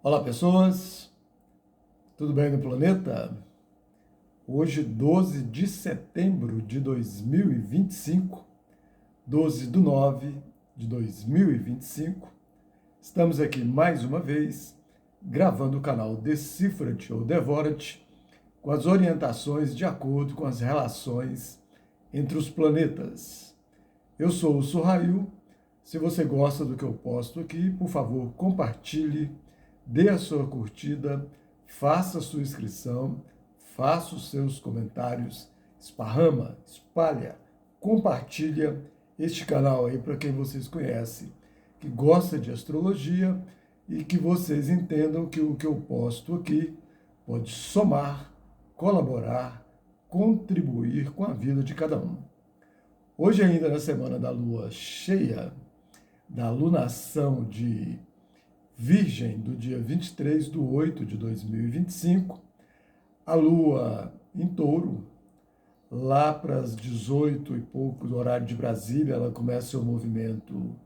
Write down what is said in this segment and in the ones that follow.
Olá, pessoas, tudo bem no planeta? Hoje, 12 de setembro de 2025, 12/9/2025, estamos aqui mais uma vez gravando o canal Decifra-te ou Devora-te com as orientações de acordo com as relações entre os planetas. Eu sou o Surrail. Se você gosta do que eu posto aqui, por favor, compartilhe, dê a sua curtida, faça a sua inscrição, faça os seus comentários, esparrama, espalha, compartilha este canal aí para quem vocês conhecem, que gosta de astrologia e que vocês entendam que o que eu posto aqui pode somar, colaborar, contribuir com a vida de cada um. Hoje, ainda na semana da lua cheia, da lunação de Virgem, do dia 23/8/2025, a lua em Touro, lá para as 18 e pouco do horário de Brasília, ela começa seu movimento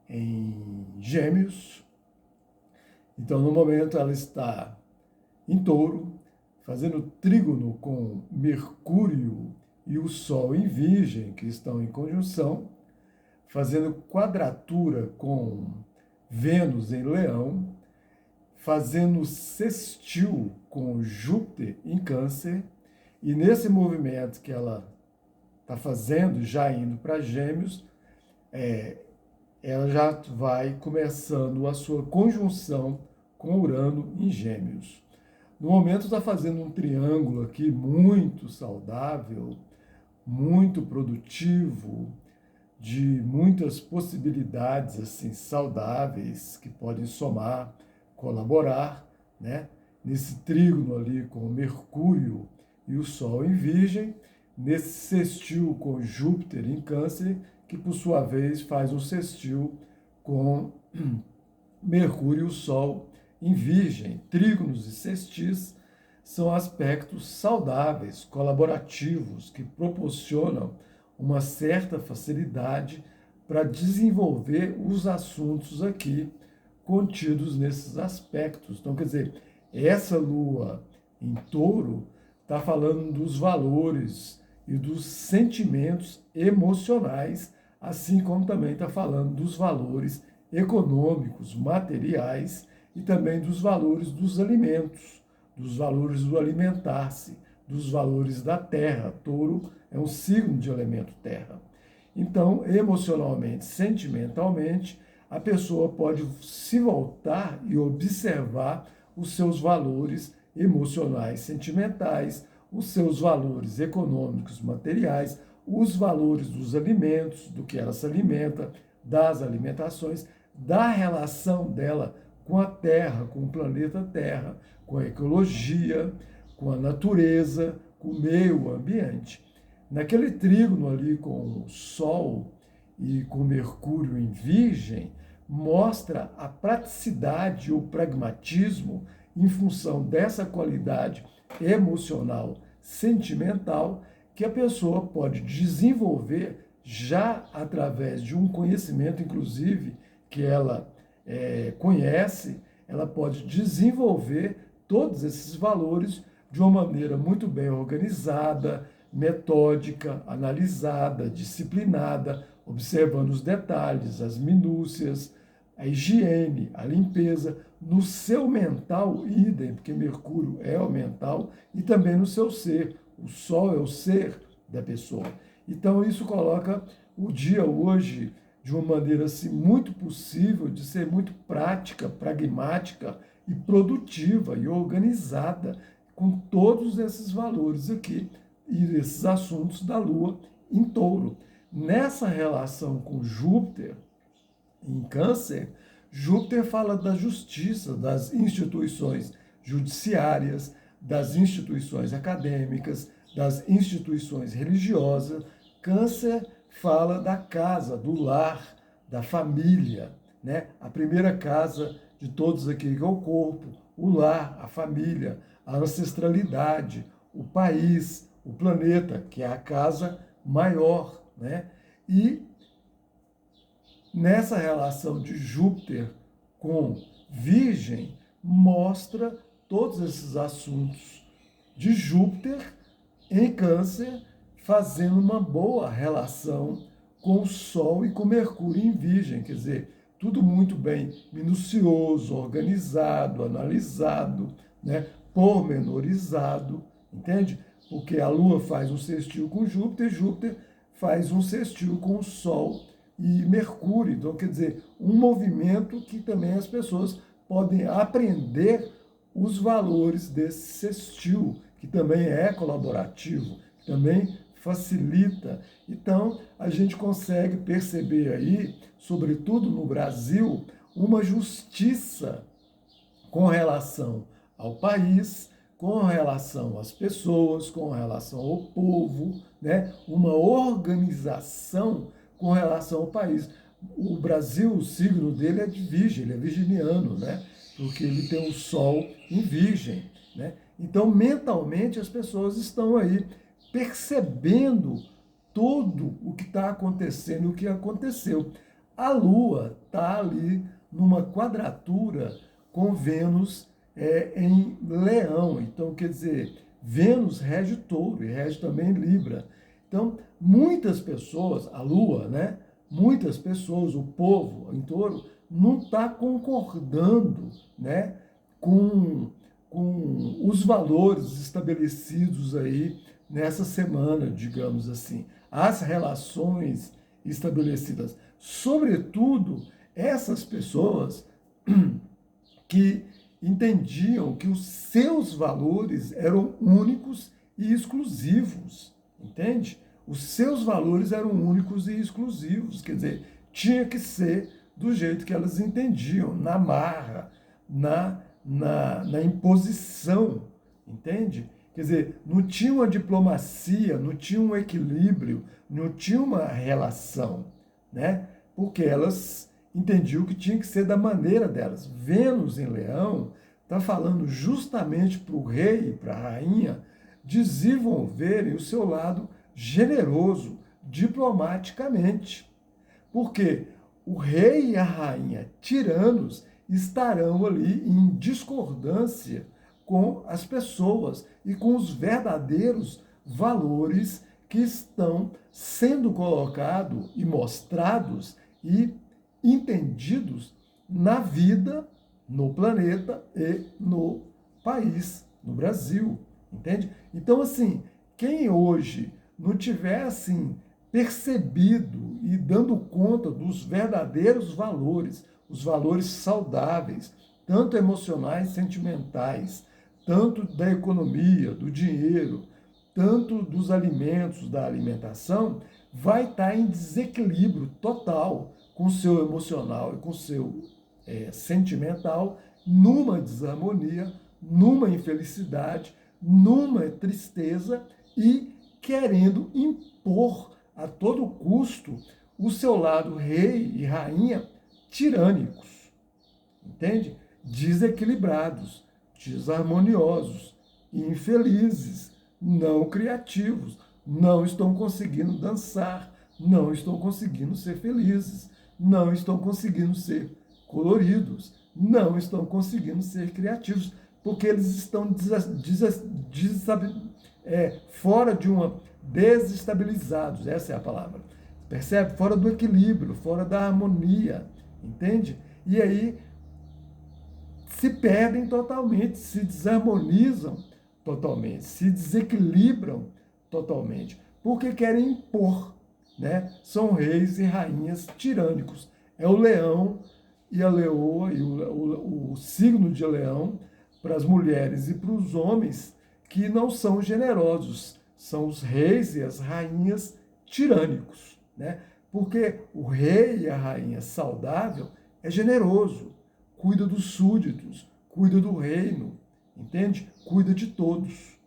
em Gêmeos. Então, no momento, ela está em Touro, fazendo trígono com Mercúrio e o Sol em Virgem, que estão em conjunção, fazendo quadratura com Vênus em Leão, fazendo sextil com Júpiter em Câncer, e nesse movimento que ela está fazendo, já indo para Gêmeos, ela já vai começando a sua conjunção com Urano em Gêmeos. No momento está fazendo um triângulo aqui muito saudável, muito produtivo, de muitas possibilidades assim saudáveis que podem somar, colaborar, né? Nesse trígono ali com Mercúrio e o Sol em Virgem, nesse sextil com Júpiter em Câncer, que por sua vez faz um sextil com Mercúrio e o Sol em Virgem. Trígonos e sextis são aspectos saudáveis, colaborativos, que proporcionam uma certa facilidade para desenvolver os assuntos aqui contidos nesses aspectos. Então, quer dizer, essa lua em Touro está falando dos valores e dos sentimentos emocionais, assim como também está falando dos valores econômicos, materiais e também dos valores dos alimentos, dos valores do alimentar-se, dos valores da terra. Touro é um signo de elemento terra. Então, emocionalmente, sentimentalmente, a pessoa pode se voltar e observar os seus valores emocionais, sentimentais, os seus valores econômicos, materiais, os valores dos alimentos, do que ela se alimenta, das alimentações, da relação dela com a Terra, com o planeta Terra, com a ecologia, com a natureza, com o meio ambiente. Naquele trígono ali com o Sol e com Mercúrio em Virgem, mostra a praticidade, o pragmatismo em função dessa qualidade emocional, sentimental, que a pessoa pode desenvolver já através de um conhecimento, inclusive, que ela conhece, ela pode desenvolver todos esses valores de uma maneira muito bem organizada, metódica, analisada, disciplinada, observando os detalhes, as minúcias, a higiene, a limpeza, no seu mental, idem, porque Mercúrio é o mental, e também no seu ser. O Sol é o ser da pessoa. Então, isso coloca o dia hoje de uma maneira assim, muito possível de ser muito prática, pragmática e produtiva e organizada, com todos esses valores aqui e esses assuntos da Lua em Touro. Nessa relação com Júpiter, em Câncer, Júpiter fala da justiça, das instituições judiciárias, das instituições acadêmicas, das instituições religiosas. Câncer fala da casa, do lar, da família, né? A primeira casa de todos aqui que é o corpo, o lar, a família, a ancestralidade, o país, o planeta, que é a casa maior, né? E nessa relação de Júpiter com Virgem, mostra todos esses assuntos de Júpiter em Câncer, fazendo uma boa relação com o Sol e com Mercúrio em Virgem, quer dizer, tudo muito bem minucioso, organizado, analisado, né, pormenorizado, entende? Porque a Lua faz um sextil com Júpiter, Júpiter faz um sextil com o Sol e Mercúrio. Então, quer dizer, um movimento que também as pessoas podem aprender os valores desse sextil, que também é colaborativo, que também facilita. Então, a gente consegue perceber aí, sobretudo no Brasil, uma justiça com relação ao país, com relação às pessoas, com relação ao povo, né? Uma organização com relação ao país. O Brasil, o signo dele é de Virgem, ele é virginiano, né? Porque ele tem o Sol em Virgem, né? Então, mentalmente, as pessoas estão aí percebendo tudo o que está acontecendo, o que aconteceu. A Lua está ali numa quadratura com Vênus em Leão. Então, quer dizer, Vênus rege Touro e rege também Libra. Então, muitas pessoas, a Lua, né? Muitas pessoas, o povo em Touro, não está concordando, né, com os valores estabelecidos aí nessa semana, digamos assim. As relações estabelecidas. Sobretudo, essas pessoas que entendiam que os seus valores eram únicos e exclusivos, entende? Os seus valores eram únicos e exclusivos, quer dizer, tinha que ser do jeito que elas entendiam, na marra, na imposição, entende? Quer dizer, não tinha uma diplomacia, não tinha um equilíbrio, não tinha uma relação, né? Porque elas entendiam que tinha que ser da maneira delas. Vênus em Leão está falando justamente para o rei e para a rainha desenvolverem o seu lado generoso, diplomaticamente. Porque o rei e a rainha tiranos estarão ali em discordância com as pessoas e com os verdadeiros valores que estão sendo colocados e mostrados e entendidos na vida, no planeta e no país, no Brasil, entende? Então, assim, quem hoje não tiver, assim, percebido e dando conta dos verdadeiros valores, os valores saudáveis, tanto emocionais, sentimentais, tanto da economia, do dinheiro, tanto dos alimentos, da alimentação, vai estar em desequilíbrio total com o seu emocional e com o seu sentimental, numa desarmonia, numa infelicidade, numa tristeza e querendo impor a todo custo o seu lado rei e rainha tirânicos, entende? Desequilibrados, desarmoniosos, infelizes, não criativos, não estão conseguindo dançar, não estão conseguindo ser felizes, não estão conseguindo ser coloridos, não estão conseguindo ser criativos, porque eles estão fora de uma desestabilizados, essa é a palavra. Percebe? Fora do equilíbrio, fora da harmonia, entende? E aí se perdem totalmente, se desarmonizam totalmente, se desequilibram totalmente, porque querem impor, né? São reis e rainhas tirânicos. É o leão e a leoa, e o signo de leão para as mulheres e para os homens que não são generosos, são os reis e as rainhas tirânicos, né? Porque o rei e a rainha saudável é generoso, cuida dos súditos, cuida do reino, entende? Cuida de todos.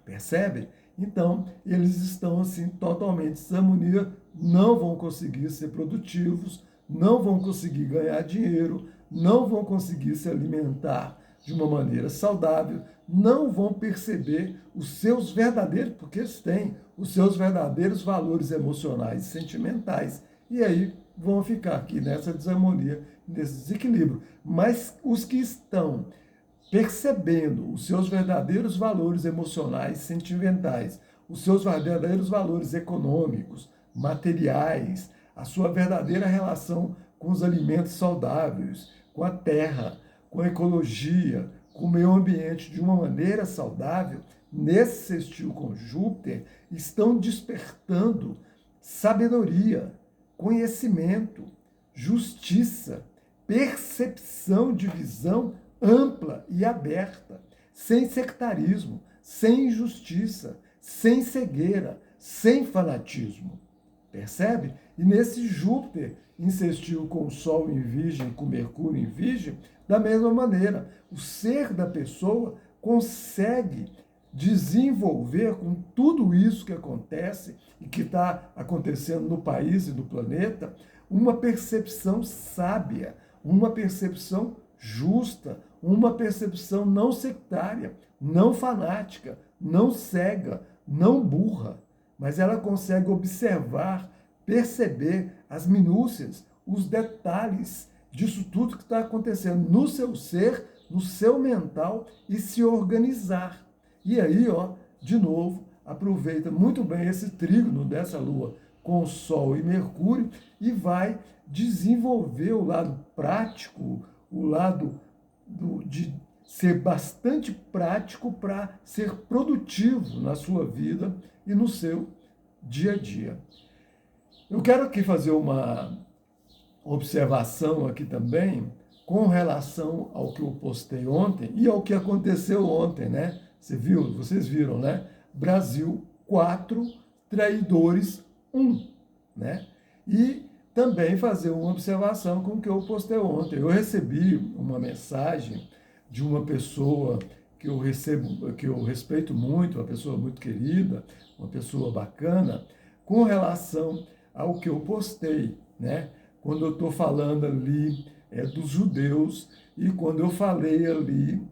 Percebe? Então, eles estão assim totalmente em desarmonia, não vão conseguir ser produtivos, não vão conseguir ganhar dinheiro, não vão conseguir se alimentar de uma maneira saudável, não vão perceber os seus verdadeiros, porque eles têm os seus verdadeiros valores emocionais e sentimentais. E aí vão ficar aqui nessa desarmonia, nesse desequilíbrio. Mas os que estão percebendo os seus verdadeiros valores emocionais, sentimentais, os seus verdadeiros valores econômicos, materiais, a sua verdadeira relação com os alimentos saudáveis, com a terra, com a ecologia, com o meio ambiente de uma maneira saudável, nesse sextil com Júpiter, estão despertando sabedoria, conhecimento, justiça, percepção de visão ampla e aberta, sem sectarismo, sem injustiça, sem cegueira, sem fanatismo. Percebe? E nesse Júpiter insistiu com o Sol em Virgem, com Mercúrio em Virgem, da mesma maneira, o ser da pessoa consegue desenvolver com tudo isso que acontece e que está acontecendo no país e no planeta, uma percepção sábia, uma percepção justa, uma percepção não sectária, não fanática, não cega, não burra, mas ela consegue observar, perceber as minúcias, os detalhes disso tudo que está acontecendo no seu ser, no seu mental e se organizar. E aí, ó, de novo, aproveita muito bem esse trígono dessa lua com Sol e Mercúrio e vai desenvolver o lado prático, o lado de ser bastante prático para ser produtivo na sua vida e no seu dia a dia. Eu quero aqui fazer uma observação aqui também com relação ao que eu postei ontem e ao que aconteceu ontem, né? Vocês viram, né? Brasil 4, traidores 1, né? E também fazer uma observação com o que eu postei ontem. Eu recebi uma mensagem de uma pessoa que eu respeito muito, uma pessoa muito querida, uma pessoa bacana, com relação ao que eu postei, né? Quando eu estou falando ali dos judeus e quando eu falei ali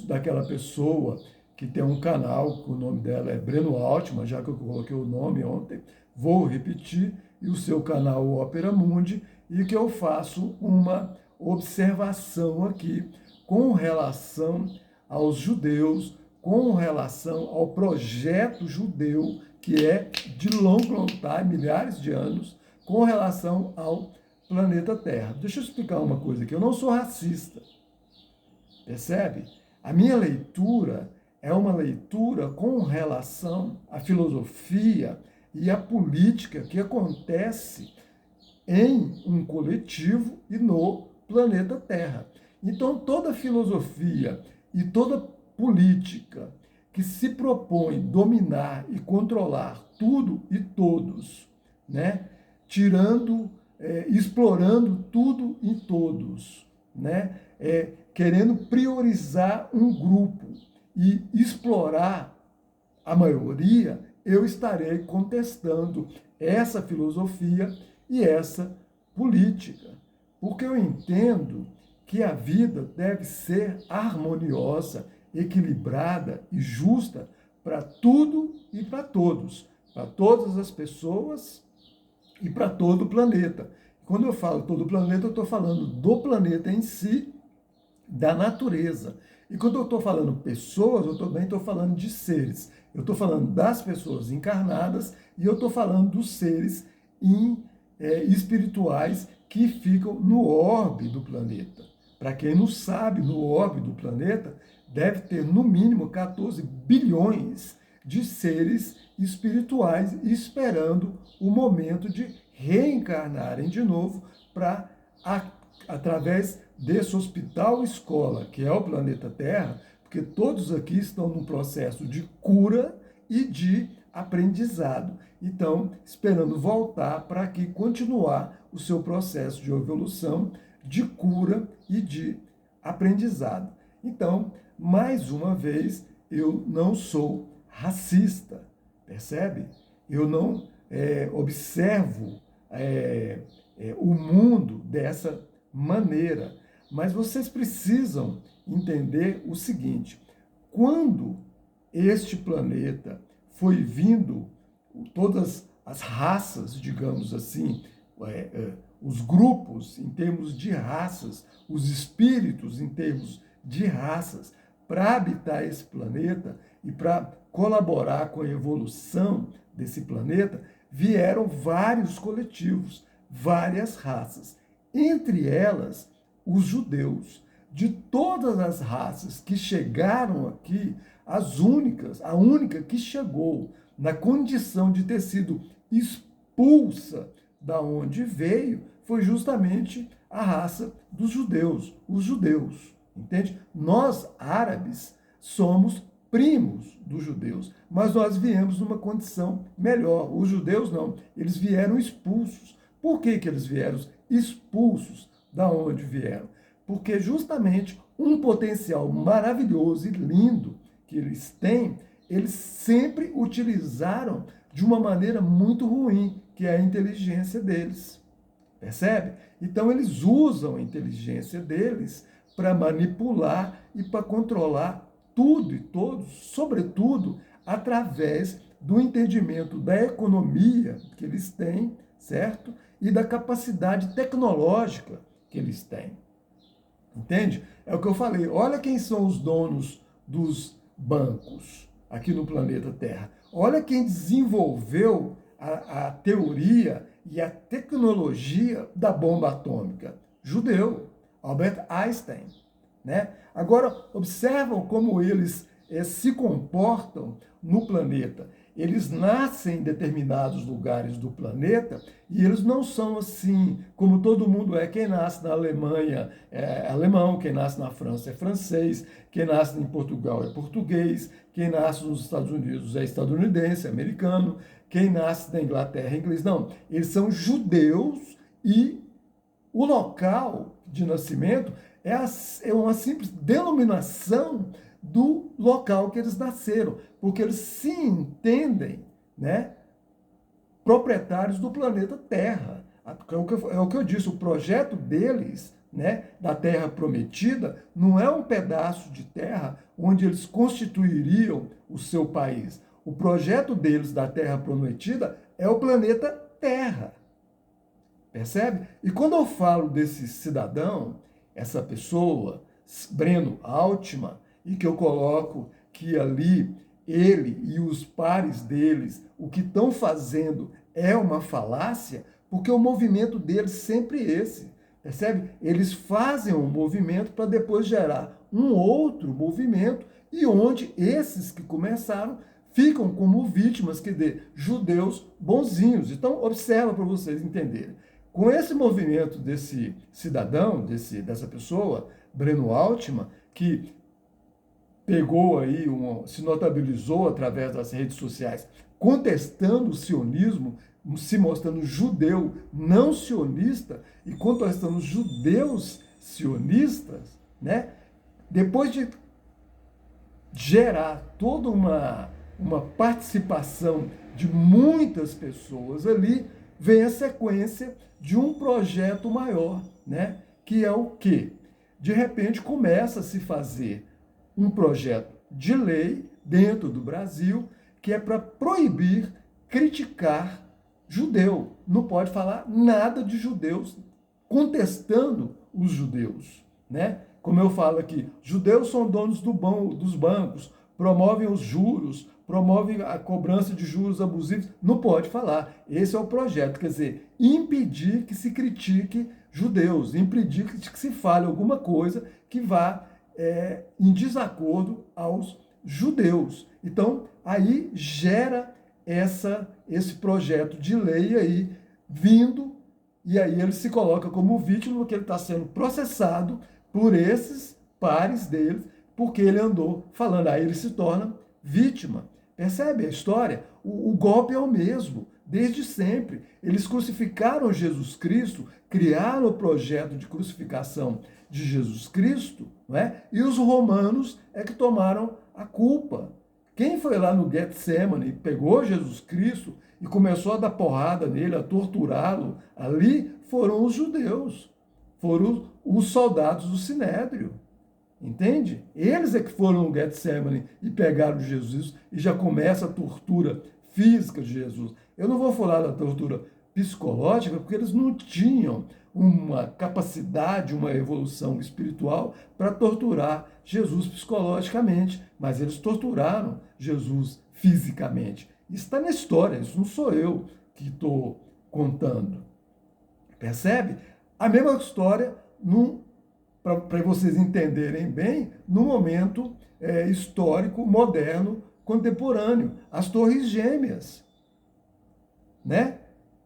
daquela pessoa que tem um canal, que o nome dela é Breno Altman, já que eu coloquei o nome ontem, vou repetir, e o seu canal Opera Mundi, e que eu faço uma observação aqui com relação aos judeus, com relação ao projeto judeu, que é de long time, milhares de anos, com relação ao planeta Terra. Deixa eu explicar uma coisa aqui, eu não sou racista, percebe? A minha leitura é uma leitura com relação à filosofia e à política que acontece em um coletivo e no planeta Terra. Então, toda filosofia e toda política que se propõe dominar e controlar tudo e todos, né? Explorando tudo e todos, né? Querendo priorizar um grupo e explorar a maioria, eu estarei contestando essa filosofia e essa política, porque eu entendo que a vida deve ser harmoniosa, equilibrada e justa para tudo e para todos, para todas as pessoas e para todo o planeta. Quando eu falo todo o planeta, eu estou falando do planeta em si, da natureza. E quando eu estou falando pessoas, eu também estou falando de seres. Eu estou falando das pessoas encarnadas e eu estou falando dos seres espirituais que ficam no orbe do planeta. Para quem não sabe, no orbe do planeta deve ter no mínimo 14 bilhões de seres espirituais esperando o momento de reencarnarem de novo para, através desse hospital escola, que é o planeta Terra, porque todos aqui estão num processo de cura e de aprendizado. Então, esperando voltar para aqui continuar o seu processo de evolução, de cura e de aprendizado. Então, mais uma vez, eu não sou racista, percebe? Eu não observo o mundo dessa maneira. Mas vocês precisam entender o seguinte: quando este planeta foi vindo, todas as raças, digamos assim, os grupos em termos de raças, os espíritos em termos de raças, para habitar esse planeta e para colaborar com a evolução desse planeta, vieram vários coletivos, várias raças. Entre elas, os judeus. De todas as raças que chegaram aqui, a única que chegou na condição de ter sido expulsa da onde veio, foi justamente a raça dos judeus, os judeus, entende? Nós, árabes, somos primos dos judeus, mas nós viemos numa condição melhor. Os judeus não, eles vieram expulsos. Por que eles vieram expulsos da onde vieram? Porque justamente um potencial maravilhoso e lindo que eles têm, eles sempre utilizaram de uma maneira muito ruim, que é a inteligência deles. Percebe? Então eles usam a inteligência deles para manipular e para controlar tudo e todos, sobretudo através do entendimento da economia que eles têm, certo? E da capacidade tecnológica que eles têm. Entende? É o que eu falei. Olha quem são os donos dos bancos aqui no planeta Terra. Olha quem desenvolveu a teoria e a tecnologia da bomba atômica. Judeu, Albert Einstein. Né? Agora, observam como eles se comportam no planeta. Eles nascem em determinados lugares do planeta e eles não são assim como todo mundo é. Quem nasce na Alemanha é alemão, quem nasce na França é francês, quem nasce em Portugal é português, quem nasce nos Estados Unidos é estadunidense, é americano, quem nasce na Inglaterra é inglês. Não, eles são judeus e o local de nascimento é uma simples denominação do local que eles nasceram, porque eles se entendem, né, proprietários do planeta Terra. É o que eu disse, o projeto deles, né, da Terra Prometida, não é um pedaço de terra onde eles constituiriam o seu país. O projeto deles da Terra Prometida é o planeta Terra. Percebe? E quando eu falo desse cidadão, essa pessoa, Breno Altman, e que eu coloco que ali ele e os pares deles, o que estão fazendo é uma falácia, porque o movimento deles sempre é esse, percebe? Eles fazem um movimento para depois gerar um outro movimento e onde esses que começaram ficam como vítimas, quer dizer, judeus bonzinhos. Então, observa para vocês entenderem. Com esse movimento desse cidadão, dessa pessoa, Breno Altman, que pegou aí, se notabilizou através das redes sociais, contestando o sionismo, se mostrando judeu não sionista e contestando os judeus sionistas, né? Depois de gerar toda uma participação de muitas pessoas ali, vem a sequência de um projeto maior, né? Que é o quê? De repente começa a se fazer um projeto de lei dentro do Brasil que é para proibir criticar judeu. Não pode falar nada de judeus contestando os judeus, né? Como eu falo aqui, judeus são donos dos bancos, promovem os juros, promovem a cobrança de juros abusivos. Não pode falar. Esse é o projeto, quer dizer, impedir que se critique judeus, impedir que se fale alguma coisa que vá em desacordo aos judeus. Então, aí gera esse projeto de lei aí vindo, e aí ele se coloca como vítima porque ele está sendo processado por esses pares deles, porque ele andou falando, aí ele se torna vítima. Percebe a história? O golpe é o mesmo, desde sempre. Eles crucificaram Jesus Cristo, criaram o projeto de crucificação de Jesus Cristo, não é? E os romanos é que tomaram a culpa. Quem foi lá no Getsemane, pegou Jesus Cristo e começou a dar porrada nele, a torturá-lo, ali foram os judeus, foram os soldados do Sinédrio. Entende? Eles é que foram no Getsemane e pegaram Jesus e já começa a tortura física de Jesus. Eu não vou falar da tortura psicológica, porque eles não tinham uma capacidade, uma evolução espiritual para torturar Jesus psicologicamente, mas eles torturaram Jesus fisicamente. Isso está na história, isso não sou eu que estou contando. Percebe? A mesma história, para vocês entenderem bem, no momento histórico, moderno, contemporâneo, as Torres Gêmeas, né?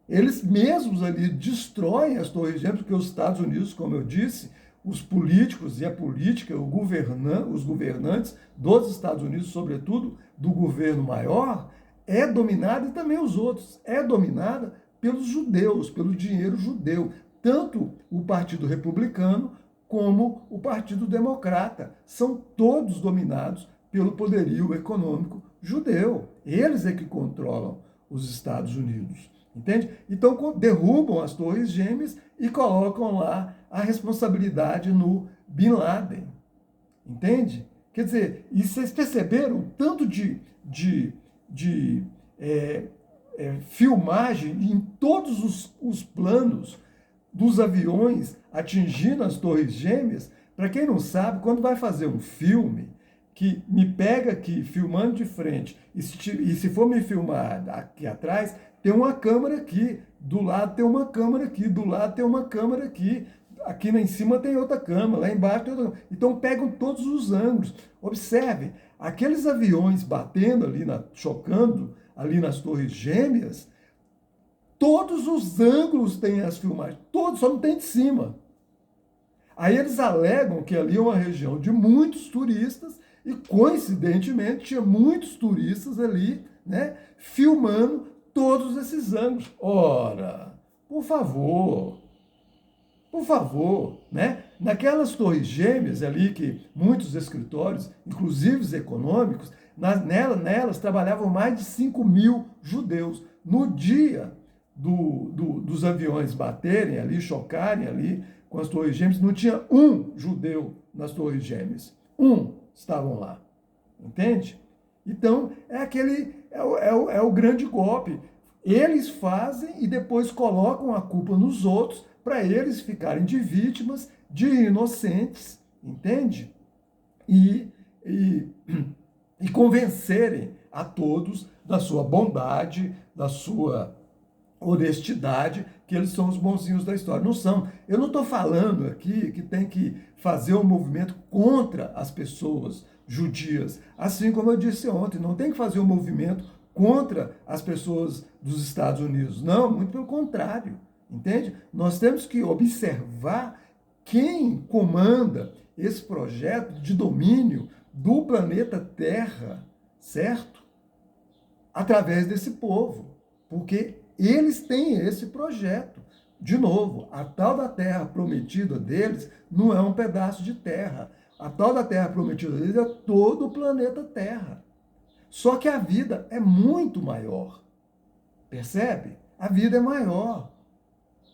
Eles mesmos ali destroem as Torres Gêmeas, porque os Estados Unidos, como eu disse, os políticos e a política, os governantes dos Estados Unidos, sobretudo do governo maior, é dominada, e também os outros, é dominada pelos judeus, pelo dinheiro judeu. Tanto o Partido Republicano como o Partido Democrata. São todos dominados pelo poderio econômico judeu. Eles é que controlam os Estados Unidos. Entende? Então derrubam as Torres Gêmeas e colocam lá a responsabilidade no Bin Laden. Entende? Quer dizer, e vocês perceberam o tanto de filmagem em todos os planos dos aviões atingindo as Torres Gêmeas? Para quem não sabe, quando vai fazer um filme, que me pega aqui, filmando de frente, e se for me filmar aqui atrás, tem uma câmera aqui, do lado tem uma câmera aqui, do lado tem uma câmera aqui em cima tem outra câmera, lá embaixo tem outra câmera. Então pegam todos os ângulos. Observem, aqueles aviões batendo ali, chocando ali nas Torres Gêmeas, todos os ângulos têm as filmagens, todos, só não tem de cima. Aí eles alegam que ali é uma região de muitos turistas e, coincidentemente, tinha muitos turistas ali, né, filmando todos esses ângulos. Ora, por favor, né? Naquelas Torres Gêmeas ali, que muitos escritórios, inclusive os econômicos, nelas trabalhavam mais de 5.000 judeus. No dia dos aviões baterem ali, chocarem ali com as Torres Gêmeas, não tinha um judeu nas Torres Gêmeas. Estavam lá. Entende? Então, é o grande golpe. Eles fazem e depois colocam a culpa nos outros para eles ficarem de vítimas, de inocentes, entende? E convencerem a todos da sua bondade, da sua honestidade, que eles são os bonzinhos da história. Não são. Eu não estou falando aqui que tem que fazer um movimento contra as pessoas judias. Assim como eu disse ontem, não tem que fazer um movimento contra as pessoas dos Estados Unidos. Não, muito pelo contrário. Entende? Nós temos que observar quem comanda esse projeto de domínio do planeta Terra, certo? Através desse povo. Porque eles têm esse projeto. De novo, a tal da terra prometida deles não é um pedaço de terra. A tal da terra prometida deles é todo o planeta Terra. Só que a vida é muito maior. Percebe? A vida é maior.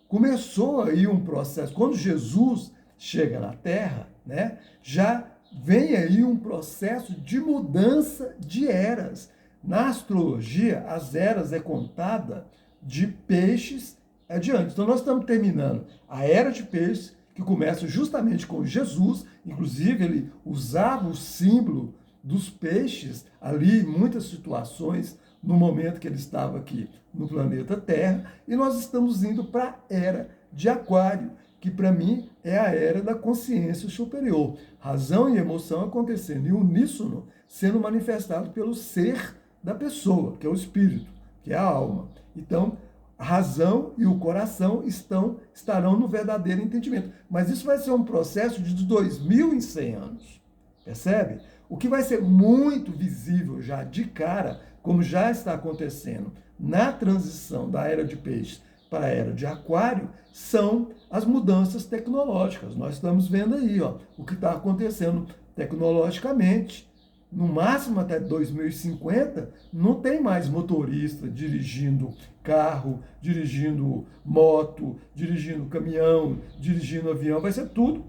Começou aí um processo. Quando Jesus chega na Terra, né, já vem aí um processo de mudança de eras. Na astrologia, as eras é contada de peixes adiante. Então nós estamos terminando a era de peixes, que começa justamente com Jesus. Inclusive ele usava o símbolo dos peixes ali em muitas situações no momento que ele estava aqui no planeta Terra, e nós estamos indo para a era de Aquário, que para mim é a era da consciência superior. Razão e emoção acontecendo em uníssono, sendo manifestado pelo ser da pessoa, que é o espírito, que é a alma. Então, a razão e o coração estarão no verdadeiro entendimento. Mas isso vai ser um processo de 2100 anos. Percebe? O que vai ser muito visível já de cara, como já está acontecendo na transição da era de peixes para a era de aquário, são as mudanças tecnológicas. Nós estamos vendo aí o que está acontecendo tecnologicamente. No máximo até 2050, não tem mais motorista dirigindo carro, dirigindo moto, dirigindo caminhão, dirigindo avião. Vai ser tudo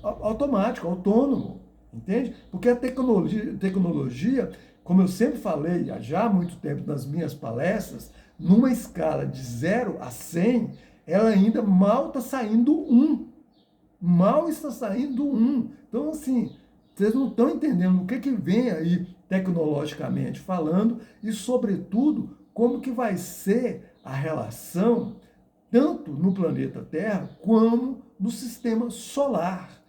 automático, autônomo. Entende? Porque a tecnologia, como eu sempre falei já há muito tempo nas minhas palestras, numa escala de 0 a 100, ela ainda mal está saindo 1. Mal está saindo 1. Então, assim, vocês não estão entendendo o que vem aí tecnologicamente falando e, sobretudo, como que vai ser a relação tanto no planeta Terra como no sistema solar.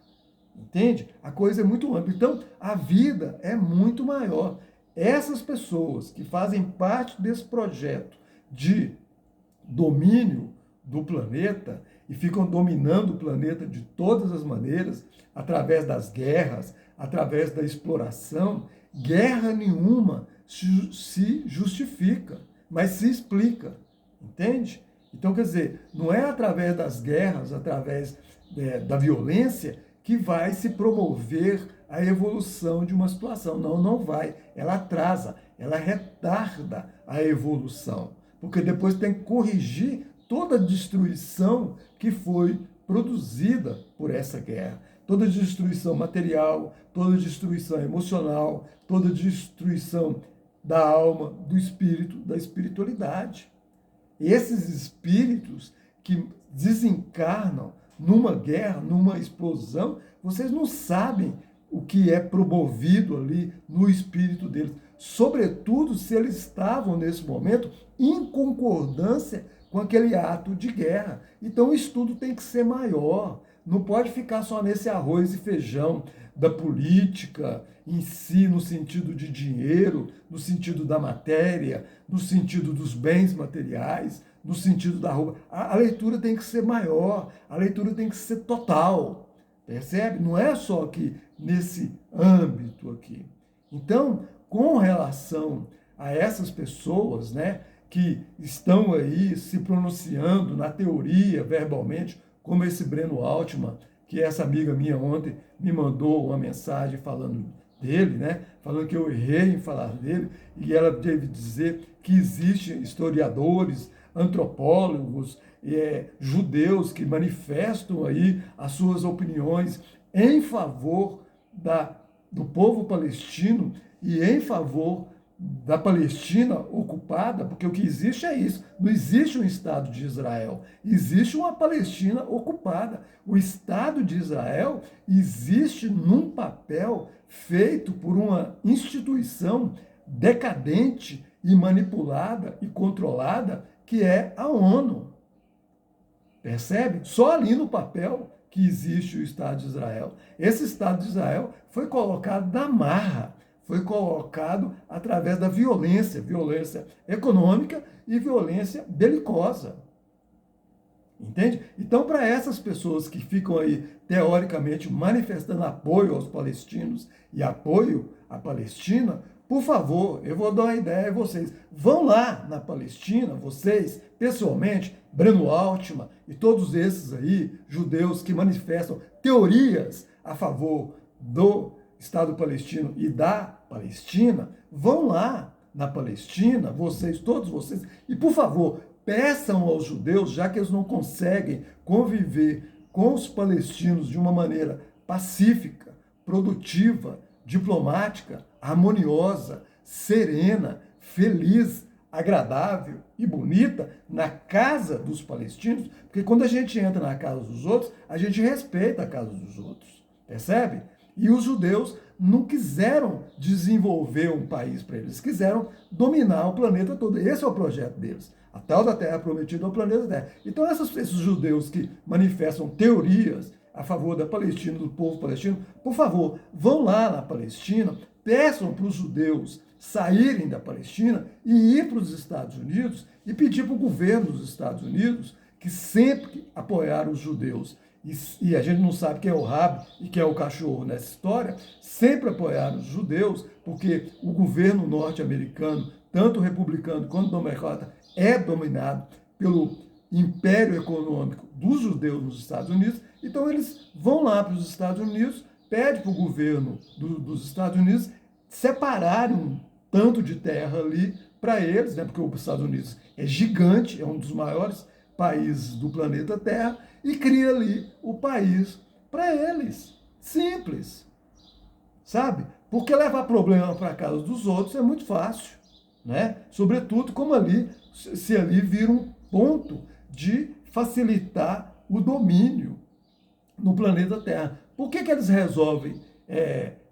Entende? A coisa é muito ampla. Então, a vida é muito maior. Essas pessoas que fazem parte desse projeto de domínio do planeta e ficam dominando o planeta de todas as maneiras, através das guerras, através da exploração, guerra nenhuma se justifica, mas se explica. Entende? Então, quer dizer, não é através das guerras, através da violência, que vai se promover a evolução de uma situação. Não, não vai. Ela atrasa, ela retarda a evolução. Porque depois tem que corrigir toda a destruição que foi produzida por essa guerra. Toda a destruição material, toda a destruição emocional, toda a destruição da alma, do espírito, da espiritualidade. Esses espíritos que desencarnam numa guerra, numa explosão, vocês não sabem o que é promovido ali no espírito deles. Sobretudo se eles estavam, nesse momento, em concordância com aquele ato de guerra. Então o estudo tem que ser maior. Não pode ficar só nesse arroz e feijão da política em si, no sentido de dinheiro, no sentido da matéria, no sentido dos bens materiais, no sentido da roupa. A leitura tem que ser maior, a leitura tem que ser total, percebe? Não é só aqui nesse âmbito aqui. Então, com relação a essas pessoas, né, que estão aí se pronunciando na teoria, verbalmente, como esse Breno Altman, que essa amiga minha ontem me mandou uma mensagem falando dele, né? Falando que eu errei em falar dele, e ela deve dizer que existem historiadores, antropólogos, judeus que manifestam aí as suas opiniões em favor do povo palestino e em favor da Palestina ocupada, porque o que existe é isso. Não existe um Estado de Israel, existe uma Palestina ocupada. O Estado de Israel existe num papel feito por uma instituição decadente e manipulada e controlada, que é a ONU. Percebe? Só ali no papel que existe o Estado de Israel. Esse Estado de Israel foi colocado na marra, foi colocado através da violência, violência econômica e violência belicosa. Entende? Então, para essas pessoas que ficam aí, teoricamente, manifestando apoio aos palestinos e apoio à Palestina, por favor, eu vou dar uma ideia a vocês. Vão lá na Palestina, vocês, pessoalmente, Breno Altman e todos esses aí, judeus que manifestam teorias a favor do Estado palestino e da Palestina, vão lá na Palestina, vocês, todos vocês, e por favor, peçam aos judeus, já que eles não conseguem conviver com os palestinos de uma maneira pacífica, produtiva, diplomática, harmoniosa, serena, feliz, agradável e bonita na casa dos palestinos, porque quando a gente entra na casa dos outros, a gente respeita a casa dos outros, percebe? E os judeus não quiseram desenvolver um país para eles, quiseram dominar o planeta todo. Esse é o projeto deles. A tal da Terra prometida é o planeta Terra. Então, esses judeus que manifestam teorias a favor da Palestina, do povo palestino, por favor, vão lá na Palestina, peçam para os judeus saírem da Palestina e ir para os Estados Unidos e pedir para o governo dos Estados Unidos, que sempre apoiaram os judeus, e a gente não sabe quem é o rabo e quem é o cachorro nessa história, sempre apoiaram os judeus, porque o governo norte-americano, tanto republicano quanto democrata, é dominado pelo império econômico dos judeus nos Estados Unidos. Então eles vão lá para os Estados Unidos, pedem para o governo dos Estados Unidos separarem um tanto de terra ali para eles, né, porque os Estados Unidos é gigante, é um dos maiores países do planeta Terra, e cria ali o país para eles. Simples. Sabe? Porque levar problema para casa dos outros é muito fácil, né? Sobretudo como ali se ali vira um ponto de facilitar o domínio no planeta Terra. Por que eles resolvem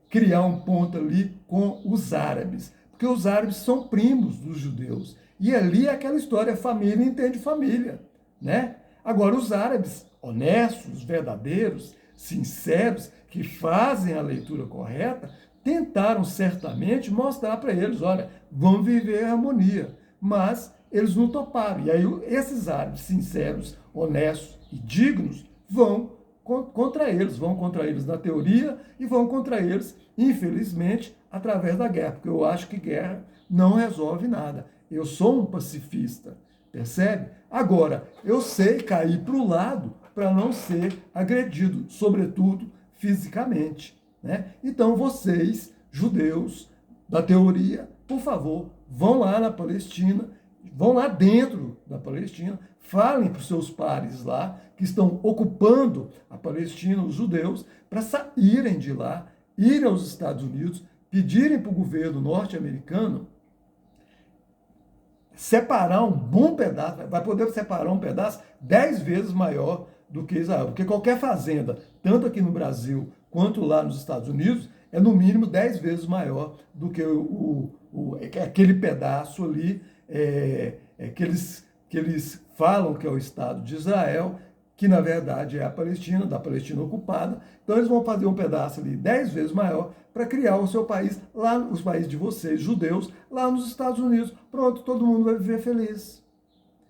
criar um ponto ali com os árabes? Porque os árabes são primos dos judeus. E ali é aquela história, família entende família, né? Agora, os árabes honestos, verdadeiros, sinceros, que fazem a leitura correta, tentaram certamente mostrar para eles, olha, vamos viver em harmonia. Mas eles não toparam. E aí esses árabes sinceros, honestos e dignos vão contra eles na teoria e vão contra eles, infelizmente, através da guerra, porque eu acho que guerra não resolve nada. Eu sou um pacifista, percebe? Agora, eu sei cair para o lado para não ser agredido, sobretudo fisicamente, né? Então vocês, judeus da teoria, por favor, vão lá na Palestina, vão lá dentro da Palestina, falem para os seus pares lá, que estão ocupando a Palestina, os judeus, para saírem de lá, irem aos Estados Unidos, pedirem para o governo norte-americano separar um bom pedaço, vai poder separar um pedaço 10 vezes maior do que Israel. Porque qualquer fazenda, tanto aqui no Brasil quanto lá nos Estados Unidos, é no mínimo 10 vezes maior do que aquele pedaço ali que eles falam que é o Estado de Israel, que na verdade é a Palestina, da Palestina ocupada. Então eles vão fazer um pedaço ali 10 vezes maior para criar o seu país, lá os países de vocês, judeus, lá nos Estados Unidos. Pronto, todo mundo vai viver feliz.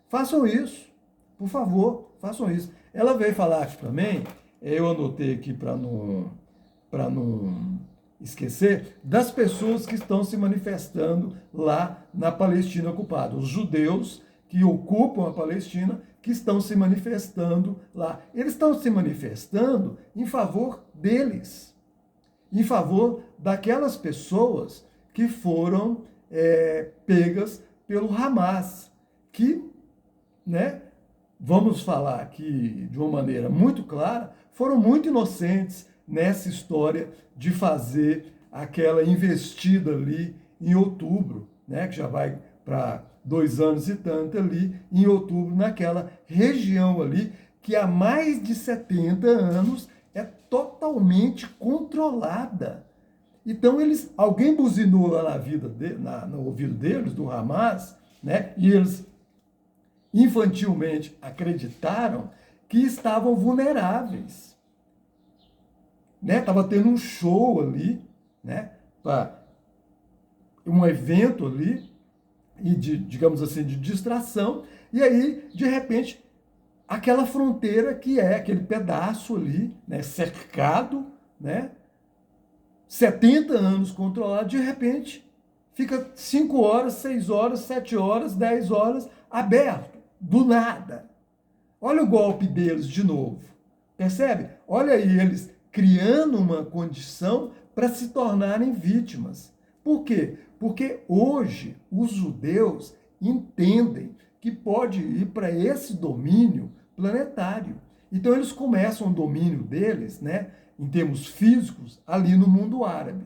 Façam isso, por favor, façam isso. Ela veio falar aqui também, eu anotei aqui para não esquecer, das pessoas que estão se manifestando lá na Palestina ocupada, os judeus que ocupam a Palestina, que estão se manifestando lá. Eles estão se manifestando em favor deles, em favor daquelas pessoas que foram pegas pelo Hamas, que, né, vamos falar aqui de uma maneira muito clara, foram muito inocentes nessa história de fazer aquela investida ali em outubro, né, que já vai para 2 anos e tanto ali, em outubro, naquela região ali, que há mais de 70 anos é totalmente controlada. Então, alguém buzinou lá no ouvido deles, do Hamas, né, e eles infantilmente acreditaram que estavam vulneráveis. Estava tendo um show ali, né, um evento ali, e digamos assim, de distração, e aí, de repente, aquela fronteira que é aquele pedaço ali, né, cercado, né, 70 anos controlado, de repente, fica 5 horas, 6 horas, 7 horas, 10 horas, aberto, do nada. Olha o golpe deles de novo, percebe? Olha aí eles criando uma condição para se tornarem vítimas. Por quê? Porque hoje os judeus entendem que pode ir para esse domínio planetário. Então eles começam o domínio deles, né, em termos físicos, ali no mundo árabe.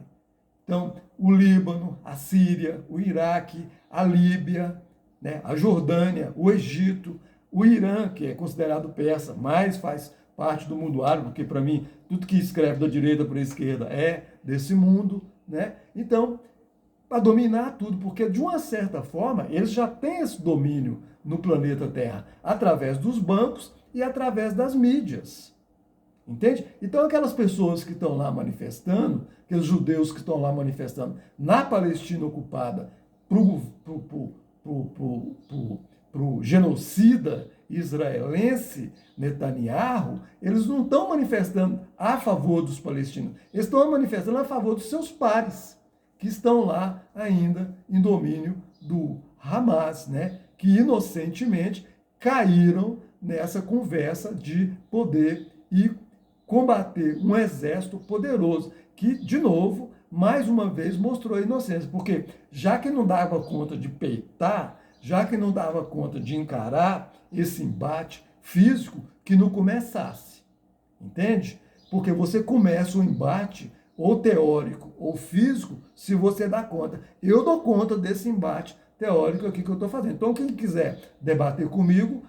Então, o Líbano, a Síria, o Iraque, a Líbia, né, a Jordânia, o Egito, o Irã, que é considerado persa, mas faz parte do mundo árabe, porque para mim, tudo que escreve da direita para a esquerda é desse mundo, né? Então, para dominar tudo, porque de uma certa forma, eles já têm esse domínio no planeta Terra, através dos bancos e através das mídias. Entende? Então, aquelas pessoas que estão lá manifestando, aqueles judeus que estão lá manifestando na Palestina ocupada para o genocida israelense Netanyahu, eles não estão manifestando a favor dos palestinos, eles estão manifestando a favor dos seus pares, que estão lá ainda em domínio do Hamas, né? Que inocentemente caíram nessa conversa de poder e combater um exército poderoso, que, de novo, mais uma vez mostrou a inocência, porque já que não dava conta de peitar, já que não dava conta de encarar esse embate físico, que não começasse, entende? Porque você começa o embate ou teórico ou físico, se você dá conta. Eu dou conta desse embate teórico aqui que eu estou fazendo. Então, quem quiser debater comigo,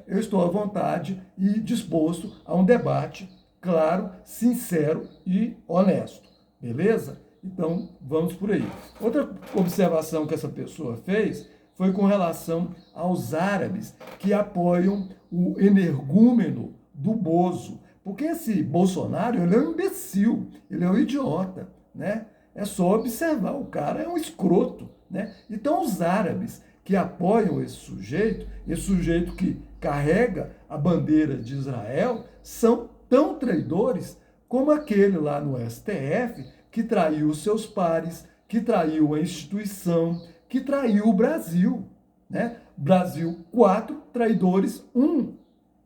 eu estou à vontade e disposto a um debate claro, sincero e honesto. Beleza? Então, vamos por aí. Outra observação que essa pessoa fez foi com relação aos árabes que apoiam o energúmeno do Bozo. Porque esse Bolsonaro, ele é um imbecil, ele é um idiota, né? É só observar, o cara é um escroto, né? Então, os árabes que apoiam esse sujeito que carrega a bandeira de Israel, são tão traidores como aquele lá no STF que traiu os seus pares, que traiu a instituição, que traiu o Brasil, né? Brasil 4, traidores 1.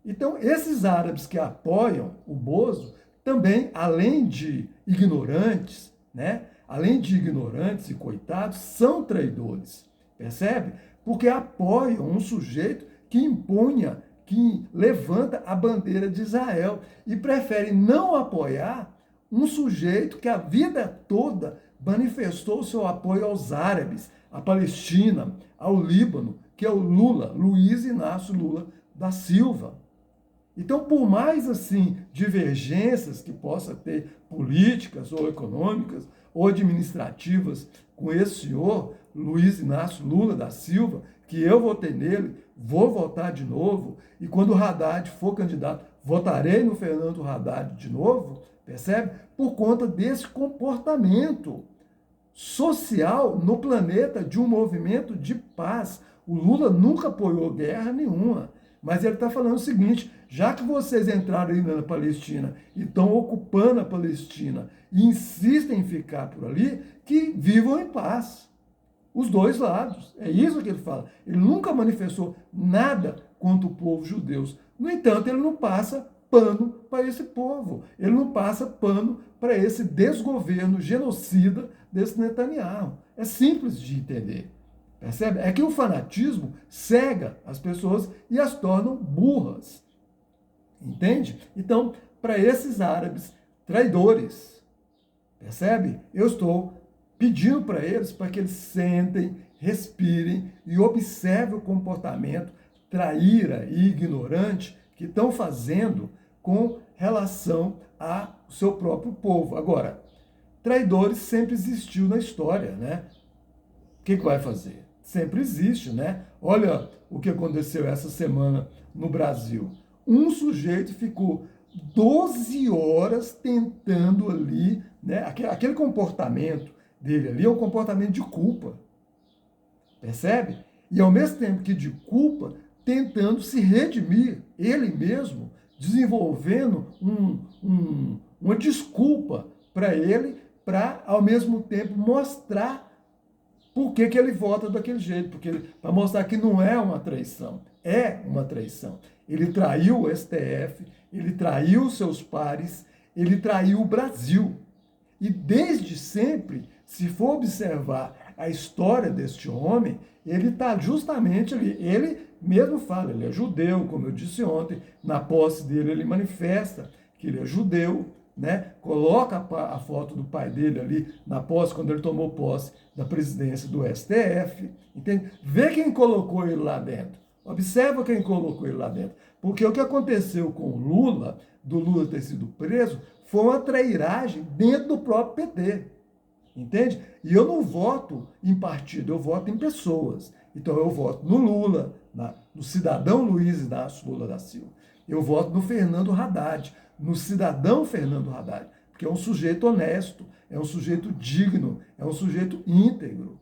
Então, esses árabes que apoiam o Bozo, também, além de ignorantes, né? Além de ignorantes e coitados, são traidores, percebe? Porque apoiam um sujeito que impunha, que levanta a bandeira de Israel e prefere não apoiar um sujeito que a vida toda manifestou seu apoio aos árabes, à Palestina, ao Líbano, que é o Lula, Luiz Inácio Lula da Silva. Então, por mais assim divergências que possa ter políticas ou econômicas ou administrativas com esse senhor, Luiz Inácio Lula da Silva, que eu votei nele, vou votar de novo, e quando o Haddad for candidato, votarei no Fernando Haddad de novo, percebe? Por conta desse comportamento social no planeta de um movimento de paz. O Lula nunca apoiou guerra nenhuma, mas ele está falando o seguinte: já que vocês entraram aí na Palestina e estão ocupando a Palestina e insistem em ficar por ali, que vivam em paz. Os dois lados. É isso que ele fala. Ele nunca manifestou nada contra o povo judeu. No entanto, ele não passa pano para esse povo. Ele não passa pano para esse desgoverno genocida desse Netanyahu. É simples de entender. Percebe? É que o fanatismo cega as pessoas e as tornam burras. Entende? Então, para esses árabes traidores, percebe? Eu estou pedindo para eles para que eles sentem, respirem e observem o comportamento traíra e ignorante que estão fazendo com relação ao seu próprio povo. Agora, traidores sempre existiu na história, né? O que vai fazer? Sempre existe, né? Olha o que aconteceu essa semana no Brasil. Um sujeito ficou 12 horas tentando ali, né? Aquele comportamento dele ali é um comportamento de culpa, percebe? E ao mesmo tempo que de culpa, tentando se redimir, ele mesmo, desenvolvendo uma desculpa para ele, para ao mesmo tempo mostrar por que ele vota daquele jeito, para mostrar que não é uma traição, é uma traição. Ele traiu o STF, ele traiu seus pares, ele traiu o Brasil. E desde sempre, se for observar a história deste homem, ele está justamente ali. Ele mesmo fala, ele é judeu, como eu disse ontem, na posse dele ele manifesta que ele é judeu, né? Coloca a foto do pai dele ali na posse, quando ele tomou posse da presidência do STF, entende? Vê quem colocou ele lá dentro. Observa quem colocou ele lá dentro. Porque o que aconteceu com o Lula, do Lula ter sido preso, foi uma trairagem dentro do próprio PT. Entende? E eu não voto em partido, eu voto em pessoas. Então eu voto no Lula, no cidadão Luiz Inácio Lula da Silva. Eu voto no Fernando Haddad, no cidadão Fernando Haddad, porque é um sujeito honesto, é um sujeito digno, é um sujeito íntegro.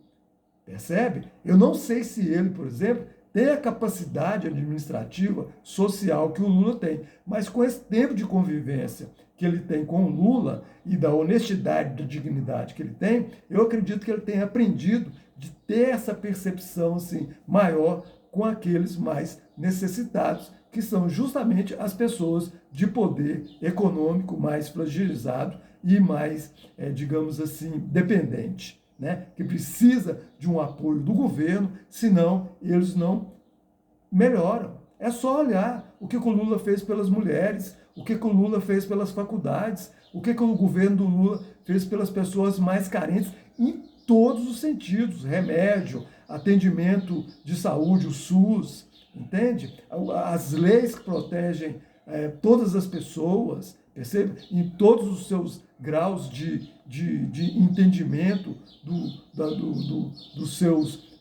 Percebe? Eu não sei se ele, por exemplo, tem a capacidade administrativa, social que o Lula tem, mas com esse tempo de convivência que ele tem com o Lula e da honestidade, da dignidade que ele tem, eu acredito que ele tenha aprendido de ter essa percepção assim, maior com aqueles mais necessitados, que são justamente as pessoas de poder econômico mais fragilizado e mais, digamos assim, dependente, né? Que precisa de um apoio do governo, senão eles não melhoram. É só olhar o que o Lula fez pelas mulheres, o que o Lula fez pelas faculdades, o que o governo do Lula fez pelas pessoas mais carentes em todos os sentidos, remédio, atendimento de saúde, o SUS, entende? As leis que protegem todas as pessoas, percebe? Em todos os seus graus de entendimento dos seus,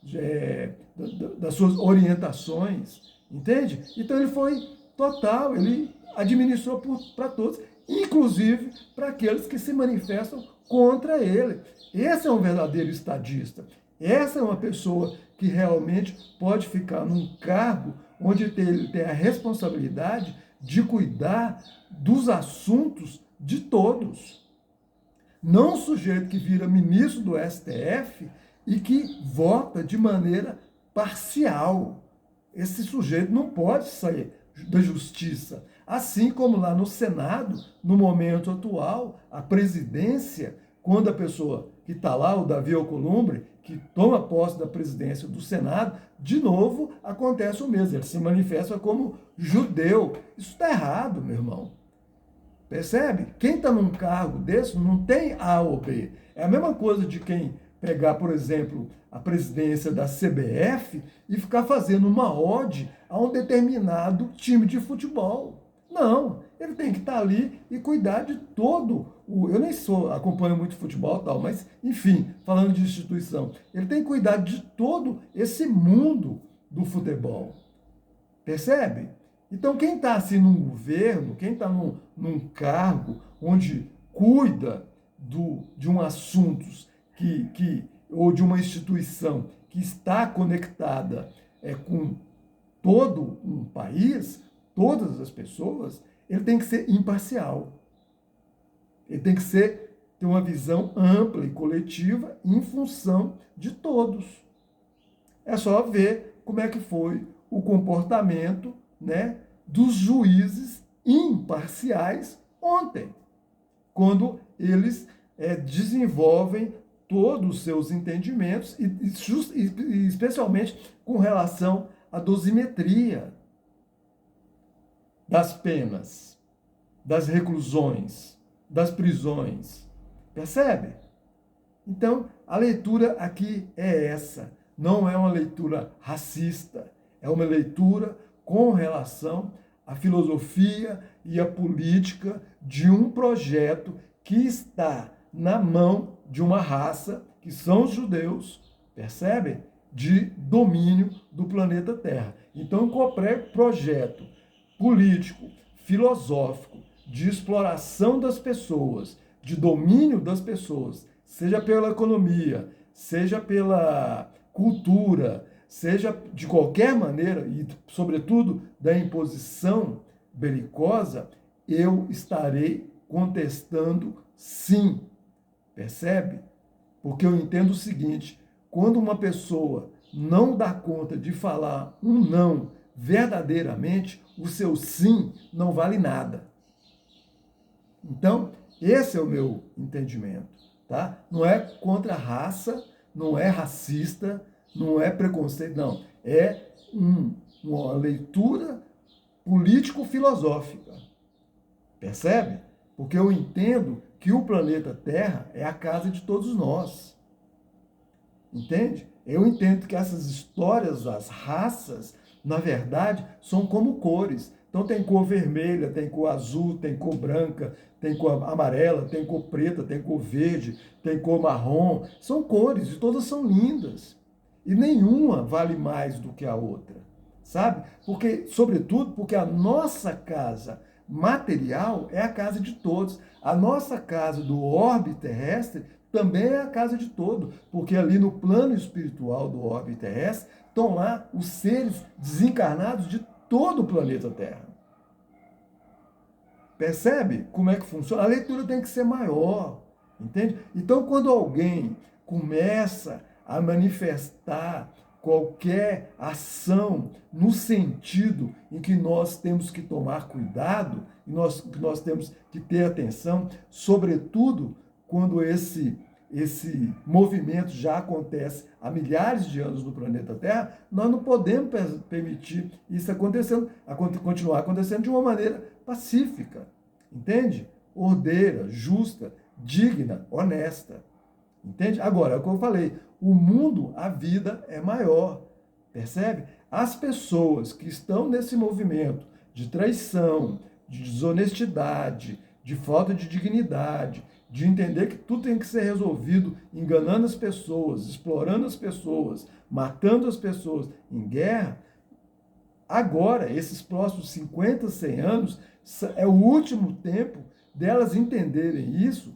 das suas orientações, entende? Então ele foi total, ele administrou para todos, inclusive para aqueles que se manifestam contra ele. Esse é um verdadeiro estadista. Essa é uma pessoa que realmente pode ficar num cargo onde ele tem a responsabilidade de cuidar dos assuntos de todos. Não um sujeito que vira ministro do STF e que vota de maneira parcial. Esse sujeito não pode sair da justiça. Assim como lá no Senado, no momento atual, a presidência, quando a pessoa que está lá, o Davi Alcolumbre, que toma posse da presidência do Senado, de novo acontece o mesmo. Ele se manifesta como judeu. Isso está errado, meu irmão. Percebe? Quem está num cargo desse não tem A ou B. É a mesma coisa de quem pegar, por exemplo, a presidência da CBF e ficar fazendo uma ode a um determinado time de futebol. Não, ele tem que estar ali e cuidar de todo o... Eu nem acompanho muito futebol e tal, mas, enfim, falando de instituição, ele tem que cuidar de todo esse mundo do futebol. Percebe? Então, quem está assim num governo, quem está num cargo onde cuida de um assunto ou de uma instituição que está conectada com todo um país, todas as pessoas, ele tem que ser imparcial. Ele tem que ter uma visão ampla e coletiva em função de todos. É só ver como é que foi o comportamento, né, dos juízes imparciais ontem, quando eles desenvolvem todos os seus entendimentos, e especialmente com relação à dosimetria das penas, das reclusões, das prisões. Percebe? Então, a leitura aqui é essa. Não é uma leitura racista, é uma leitura com relação à filosofia e à política de um projeto que está na mão de uma raça, que são os judeus, percebe? De domínio do planeta Terra. Então, qualquer projeto político, filosófico, de exploração das pessoas, de domínio das pessoas, seja pela economia, seja pela cultura, seja de qualquer maneira, e sobretudo da imposição belicosa, eu estarei contestando sim. Percebe? Porque eu entendo o seguinte, quando uma pessoa não dá conta de falar um não verdadeiramente, o seu sim não vale nada. Então, esse é o meu entendimento, tá? Não é contra a raça, não é racista, não é preconceito, não. É uma leitura político-filosófica. Percebe? Porque eu entendo que o planeta Terra é a casa de todos nós. Entende? Eu entendo que essas histórias das raças, na verdade, são como cores. Então tem cor vermelha, tem cor azul, tem cor branca, tem cor amarela, tem cor preta, tem cor verde, tem cor marrom. São cores e todas são lindas. E nenhuma vale mais do que a outra, sabe? Porque, sobretudo, porque a nossa casa material é a casa de todos. A nossa casa do orbe terrestre também é a casa de todos, porque ali no plano espiritual do orbe terrestre estão lá os seres desencarnados de todo o planeta Terra. Percebe como é que funciona? A leitura tem que ser maior, entende? Então, quando alguém começa a manifestar qualquer ação no sentido em que nós temos que tomar cuidado, e nós temos que ter atenção, sobretudo quando esse movimento já acontece há milhares de anos no planeta Terra, nós não podemos permitir isso continuar acontecendo de uma maneira pacífica, entende? Ordeira, justa, digna, honesta. Entende? Agora, é o que eu falei, o mundo, a vida é maior, percebe? As pessoas que estão nesse movimento de traição, de desonestidade, de falta de dignidade, de entender que tudo tem que ser resolvido enganando as pessoas, explorando as pessoas, matando as pessoas em guerra, agora, esses próximos 50, 100 anos, é o último tempo delas entenderem isso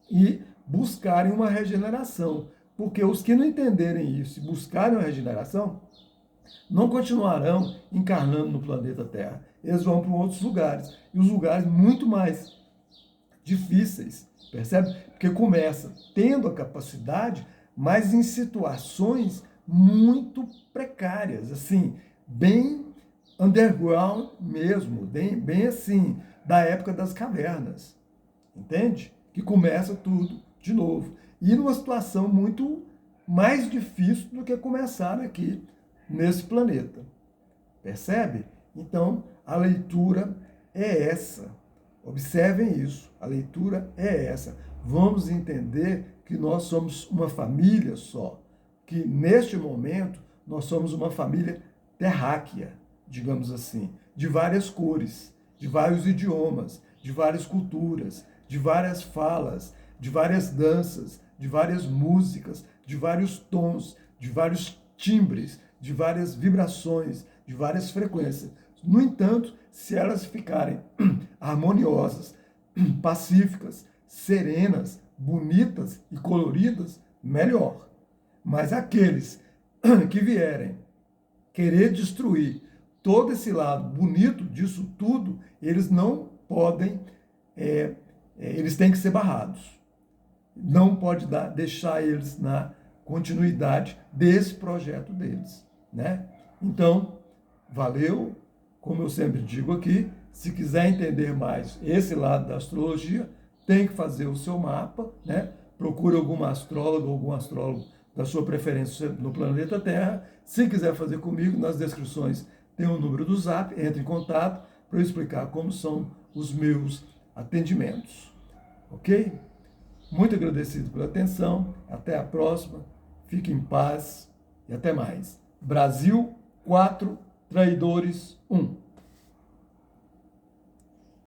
e buscarem uma regeneração. Porque os que não entenderem isso e buscarem uma regeneração, não continuarão encarnando no planeta Terra. Eles vão para outros lugares. E os lugares muito mais difíceis, percebe? Porque começa tendo a capacidade, mas em situações muito precárias, assim, bem underground mesmo, bem assim, da época das cavernas, entende? Que começa tudo de novo. E numa situação muito mais difícil do que começar aqui nesse planeta. Percebe? Então, a leitura é essa. Observem isso. A leitura é essa. Vamos entender que nós somos uma família só. Que neste momento nós somos uma família terráquea, digamos assim, de várias cores, de vários idiomas, de várias culturas, de várias falas, de várias danças, de várias músicas, de vários tons, de vários timbres, de várias vibrações, de várias frequências. No entanto, se elas ficarem harmoniosas, pacíficas, serenas, bonitas e coloridas, melhor. Mas aqueles que vierem querer destruir todo esse lado bonito disso tudo, eles não podem, eles têm que ser barrados. Não pode deixar eles na continuidade desse projeto deles, né? Então, valeu, como eu sempre digo aqui, se quiser entender mais esse lado da astrologia, tem que fazer o seu mapa, né? Procure alguma astróloga ou algum astrólogo da sua preferência no planeta Terra. Se quiser fazer comigo, nas descrições tem o número do Zap, entre em contato para eu explicar como são os meus atendimentos. Ok? Muito agradecido pela atenção, até a próxima, fique em paz e até mais. Brasil 4, traidores 1.